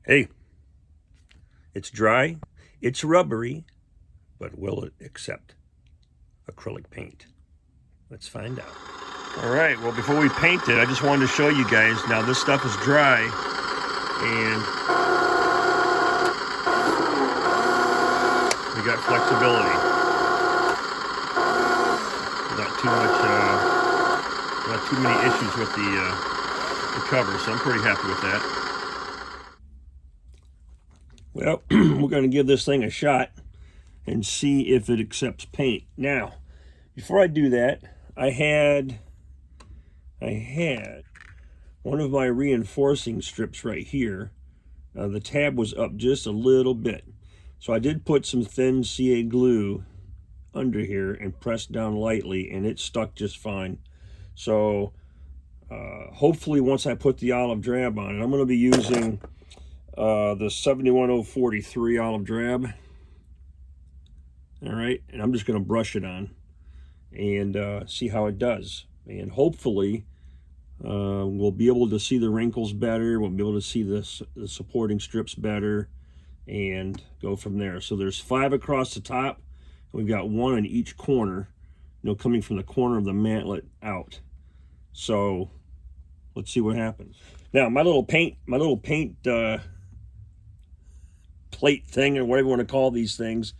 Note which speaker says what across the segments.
Speaker 1: Hey, it's dry, it's rubbery, but will it accept acrylic paint? Let's find out. All right, well, before we paint it, I just wanted to show you guys. Now, this stuff is dry, and we got flexibility. Not too many issues with the cover, so I'm pretty happy with that. Well, we're going to give this thing a shot and see if it accepts paint. Now, before I do that, I had one of my reinforcing strips right here. The tab was up just a little bit. So I did put some thin CA glue under here and pressed down lightly, and it stuck just fine. So hopefully once I put the olive drab on it, I'm going to be using the 71043 olive drab. All right, and I'm just going to brush it on and see how it does. And hopefully we'll be able to see the wrinkles better. We'll be able to see the supporting strips better and go from there. So there's 5 across the top. We've got 1 in each corner, coming from the corner of the mantlet out. So let's see what happens. Now, my little paint plate thing, or whatever you want to call these things.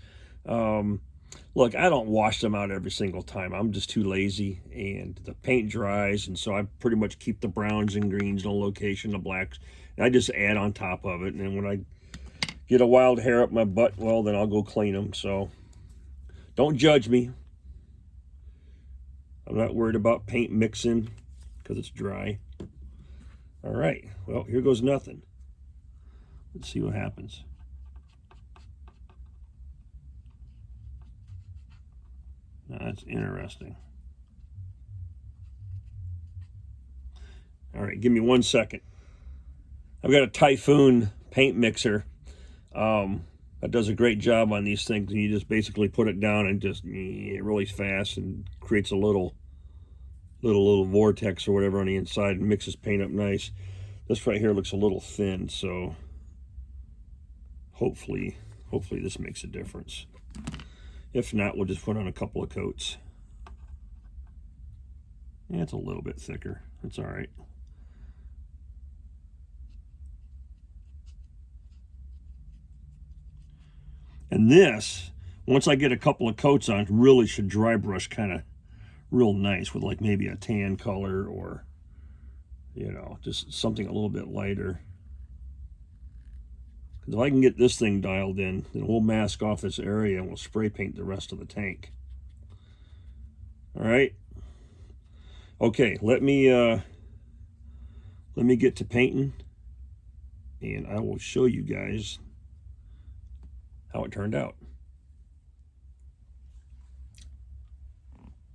Speaker 1: Look, I don't wash them out every single time. I'm just too lazy, and the paint dries, and so I pretty much keep the browns and greens in a location, the blacks, and I just add on top of it. And then when I get a wild hair up my butt, well, then I'll go clean them. So don't judge me. I'm not worried about paint mixing because it's dry. All right, well, here goes nothing. Let's see what happens. Now, that's interesting. All right, give me 1 second. I've got a Typhoon paint mixer that does a great job on these things. And you just basically put it down and just really fast and creates a little vortex or whatever on the inside and mixes paint up nice. This right here looks a little thin, so hopefully this makes a difference. If not, we'll just put on a couple of coats. Yeah, it's a little bit thicker. It's all right. And this, once I get a couple of coats on, really should dry brush kind of real nice with like maybe a tan color or, just something a little bit lighter. If I can get this thing dialed in, then we'll mask off this area and we'll spray paint the rest of the tank. All right. Okay, let me get to painting, and I will show you guys how it turned out.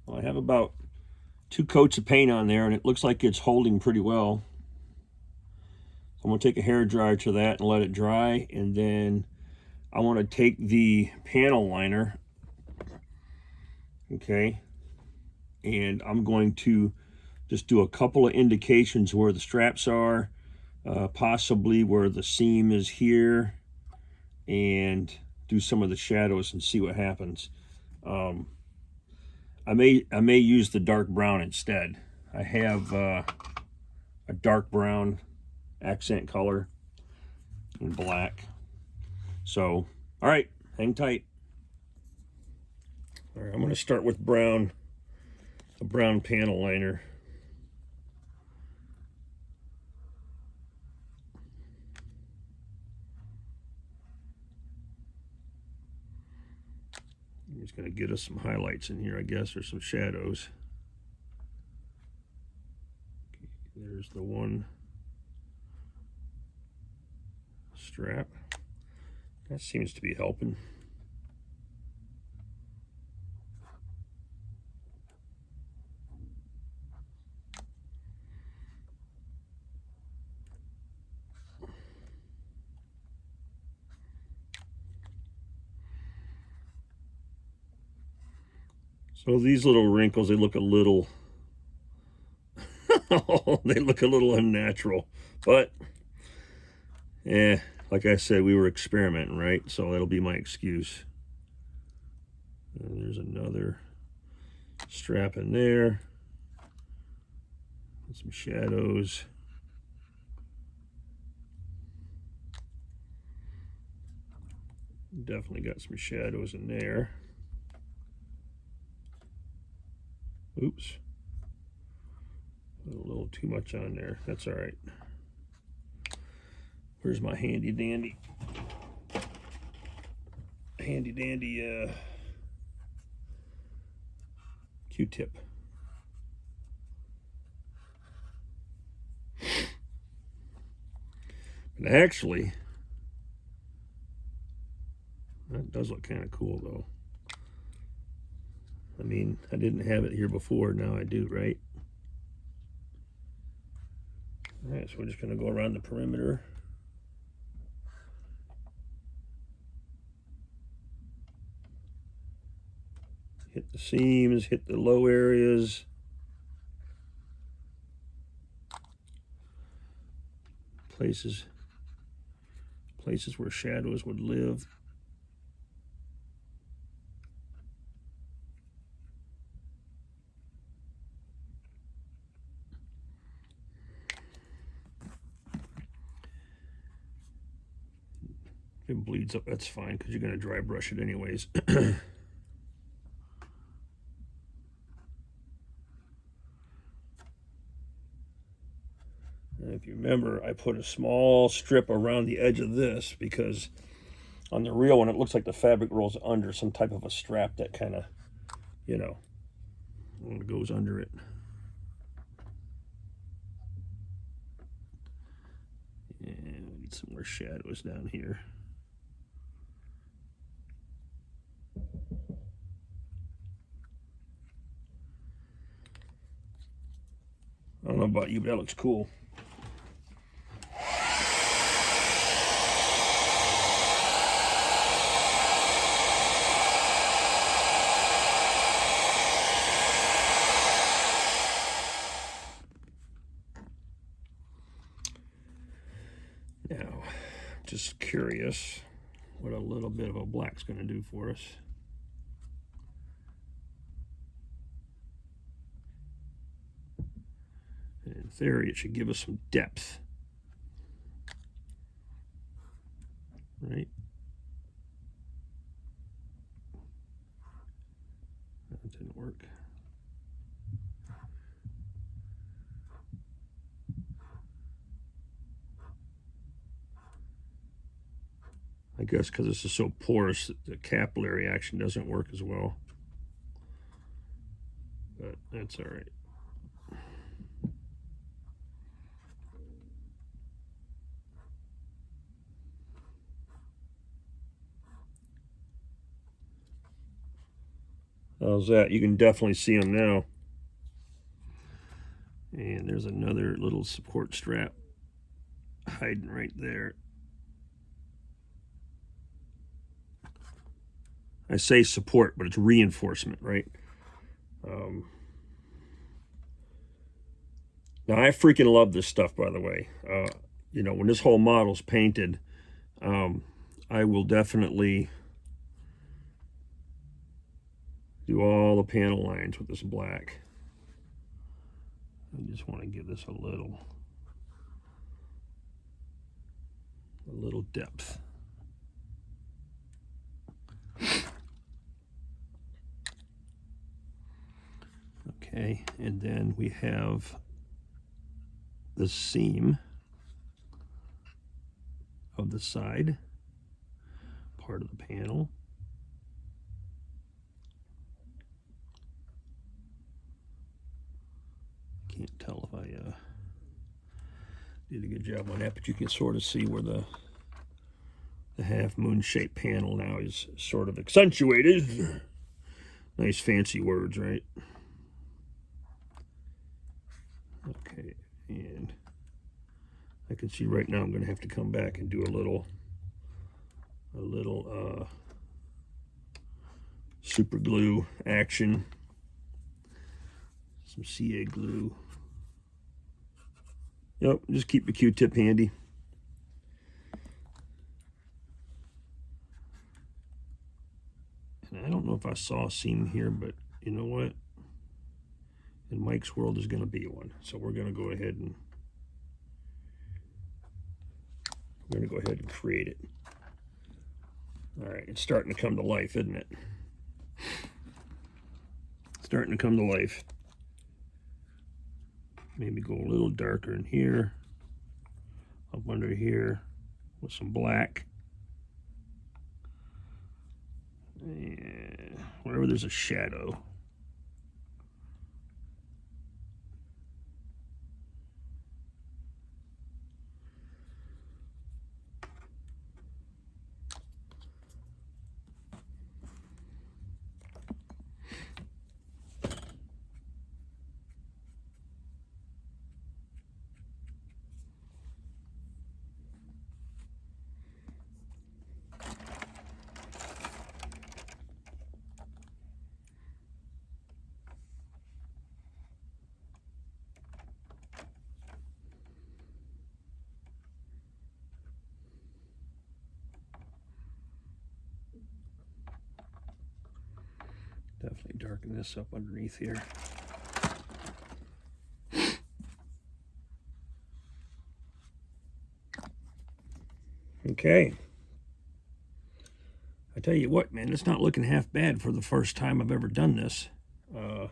Speaker 1: Well, I have about 2 coats of paint on there, and it looks like it's holding pretty well. I'm going to take a hair dryer to that and let it dry, and then I want to take the panel liner, okay, and I'm going to just do a couple of indications where the straps are, possibly where the seam is here, and do some of the shadows and see what happens. I may use the dark brown instead. I have a dark brown accent color and black. So, all right, hang tight. All right, I'm going to start with brown, a brown panel liner. I'm just going to get us some highlights in here, I guess, or some shadows. Okay, there's the one strap. That seems to be helping. So these little wrinkles, they look a little they look a little unnatural, but like I said, we were experimenting, right? So that'll be my excuse. And there's another strap in there. And some shadows. Definitely got some shadows in there. Oops. A little too much on there. That's all right. Where's my handy dandy Q-tip? And actually, that does look kind of cool though. I mean, I didn't have it here before, now I do, right? All right, so we're just gonna go around the perimeter. Hit the seams, hit the low areas. Places where shadows would live. If it bleeds up, that's fine, because you're going to dry brush it anyways. And if you remember, I put a small strip around the edge of this because on the real one, it looks like the fabric rolls under some type of a strap that kind of, you know, goes under it. And we need some more shadows down here. I don't know about you, but that looks cool. Now, just curious what a little bit of a black's going to do for us. And in theory, it should give us some depth, right? That didn't work. I guess because this is so porous, the capillary action doesn't work as well. But that's all right. How's that? You can definitely see them now. And there's another little support strap hiding right there. I say support, but it's reinforcement, right? Now, I freaking love this stuff, by the way. You know, when this whole model's painted, I will definitely do all the panel lines with this black. I just want to give this a little depth. Okay, and then we have the seam of the side part of the panel. Can't tell if I did a good job on that, but you can sort of see where the half moon shaped panel now is sort of accentuated. Nice fancy words, right? Okay, and I can see right now I'm going to have to come back and do a little super glue action. Some CA glue. Yep, just keep the Q-tip handy. if I saw a seam here, but you know what? In Mike's world, there's going to be one. So we're going to go ahead and create it. All right, it's starting to come to life, isn't it? Starting to come to life. Maybe go a little darker in here, up under here with some black. And wherever there's a shadow. Definitely darken this up underneath here. Okay. I tell you what, man, it's not looking half bad for the first time I've ever done this. And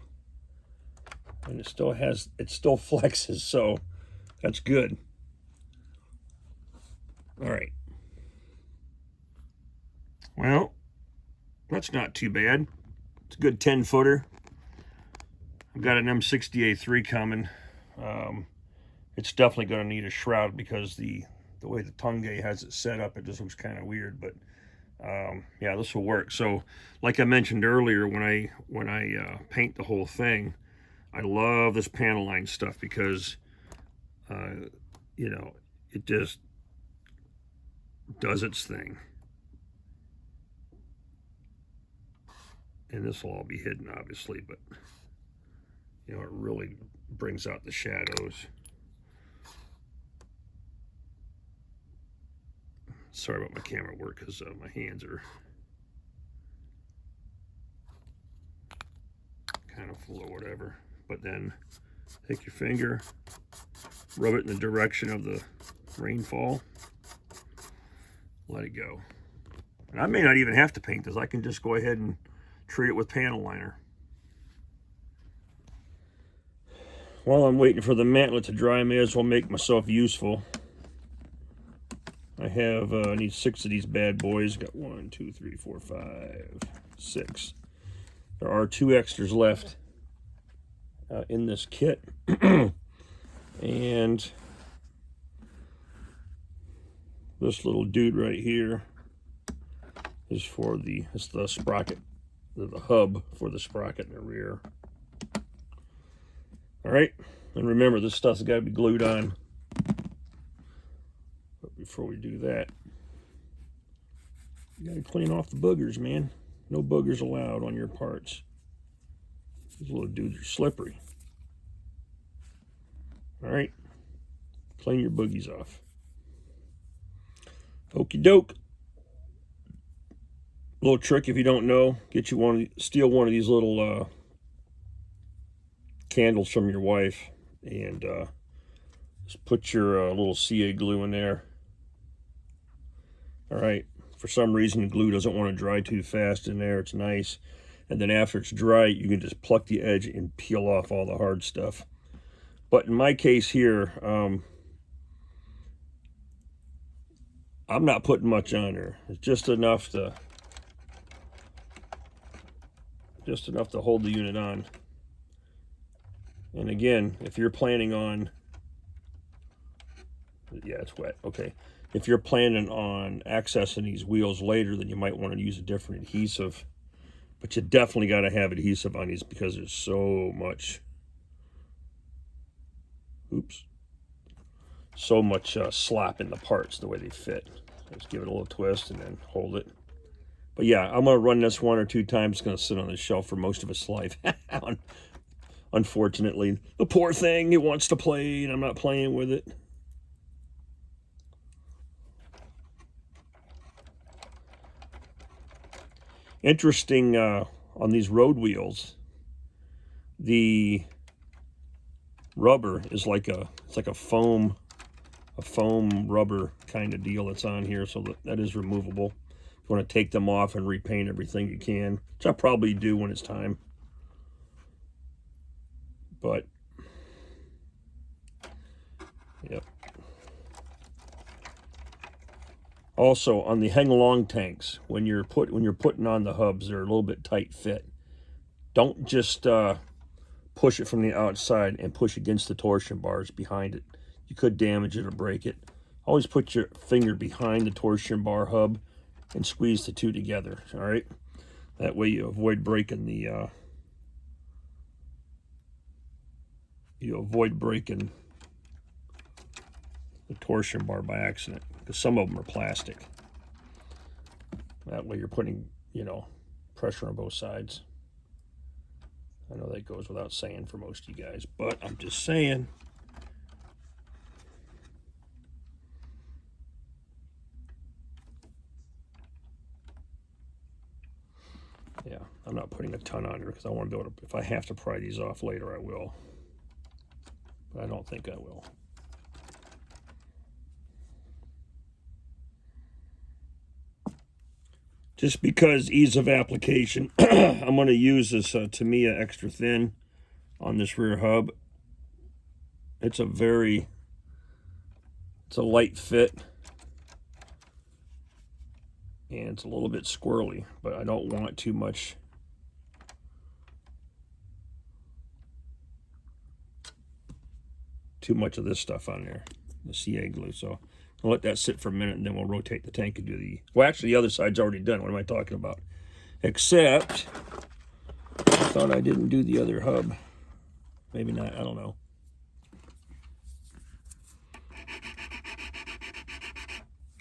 Speaker 1: it still flexes, so that's good. All right. Well, that's not too bad. It's a good 10-footer. I've got an M60A3 coming. It's definitely going to need a shroud because the way the Tongde has it set up, it just looks kind of weird. But yeah, this will work. So, like I mentioned earlier, when I paint the whole thing, I love this panel line stuff because you know, it just does its thing. And this will all be hidden, obviously, but you know, it really brings out the shadows. Sorry about my camera work because my hands are kind of full or whatever. But then take your finger, rub it in the direction of the rainfall, let it go. And I may not even have to paint this. I can just go ahead and treat it with panel liner. While I'm waiting for the mantlet to dry, I may as well make myself useful. I need 6 of these bad boys. Got 1, 2, 3, 4, 5, 6. There are 2 extras left in this kit. And this little dude right here is for the sprocket, the hub for the sprocket in the rear. All right, and remember, this stuff's got to be glued on. But before we do that, you got to clean off the boogers, man. No boogers allowed on your parts. These little dudes are slippery. All right, clean your boogies off. Okie doke. Little trick if you don't know, get you steal one of these little candles from your wife and just put your little CA glue in there. All right, for some reason the glue doesn't want to dry too fast in there. It's nice. And then after it's dry, you can just pluck the edge and peel off all the hard stuff. But in my case here, I'm not putting much on there. It's just enough to hold the unit on. And again, if you're planning on, yeah, it's wet, okay. If you're planning on accessing these wheels later, then you might want to use a different adhesive. But you definitely got to have adhesive on these because there's so much, so much slop in the parts the way they fit. Just give it a little twist and then hold it. But yeah, I'm going to run this 1 or 2 times. It's going to sit on the shelf for most of its life. Unfortunately, the poor thing, it wants to play, and I'm not playing with it. Interesting on these road wheels, the rubber is like it's like a foam rubber kind of deal that's on here, so that is removable. If you want to take them off and repaint everything, you can, which I'll probably do when it's time. But yep. Also, on the hang-along tanks, when you're putting on the hubs, they're a little bit tight fit. Don't just push it from the outside and push against the torsion bars behind it. You could damage it or break it. Always put your finger behind the torsion bar hub and squeeze the two together. All right, that way you avoid breaking the torsion bar by accident, because some of them are plastic. That way you're putting, you know, pressure on both sides. I know that goes without saying for most of you guys, but I'm just saying. Yeah, I'm not putting a ton on here because I want to be able to, if I have to pry these off later, I will. But I don't think I will. Just because ease of application, I'm going to use this Tamiya extra thin on this rear hub. It's a light fit, and it's a little bit squirrely, but I don't want too much of this stuff on there, the CA glue. So I'll let that sit for a minute, and then we'll rotate the tank and do the, well, actually the other side's already done. What am I talking about? Except I thought I didn't do the other hub. Maybe not, I don't know.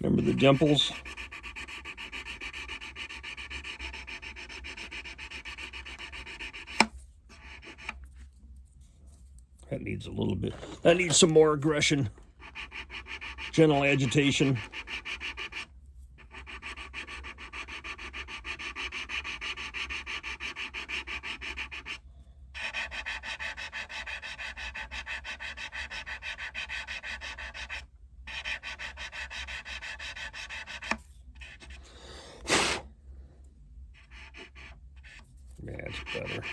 Speaker 1: Remember the dimples? That needs a little bit, that needs some more aggression. Gentle agitation. That's better.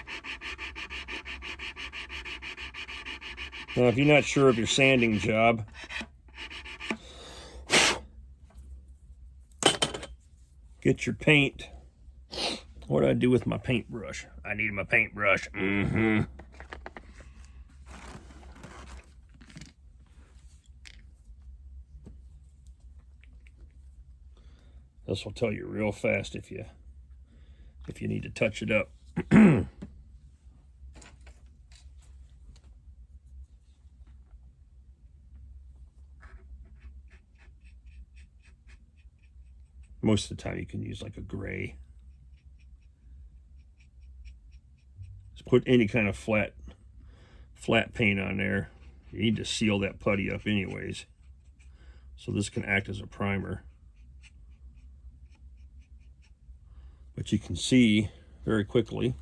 Speaker 1: Now, if you're not sure of your sanding job, get your paint. What do I do with my paintbrush? I need my paintbrush. This will tell you real fast if you need to touch it up. Most of the time you can use like a gray. Just put any kind of flat paint on there. You need to seal that putty up anyways, so this can act as a primer. But you can see very quickly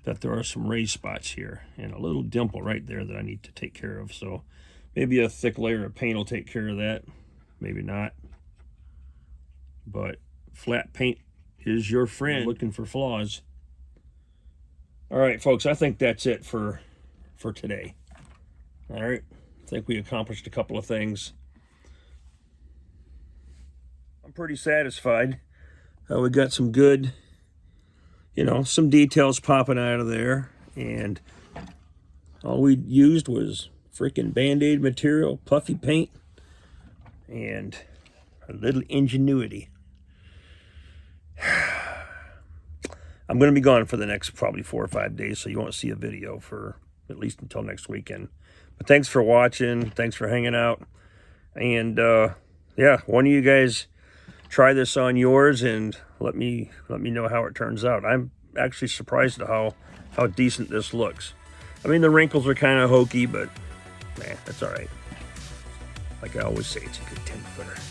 Speaker 1: that there are some raised spots here and a little dimple right there that I need to take care of. So maybe a thick layer of paint will take care of that, maybe not. But flat paint is your friend looking for flaws. All right, folks, I think that's it for today. All right, I think we accomplished a couple of things. I'm pretty satisfied. We got some good, you know, some details popping out of there, and all we used was freaking Band-Aid material, puffy paint, and a little ingenuity. I'm going to be gone for the next probably 4 or 5 days, so you won't see a video for at least until next weekend. But thanks for watching. Thanks for hanging out. And yeah, one of you guys try this on yours and let me know how it turns out. I'm actually surprised at how decent this looks. I mean, the wrinkles are kind of hokey, but man, that's all right. Like I always say, it's a good 10-footer.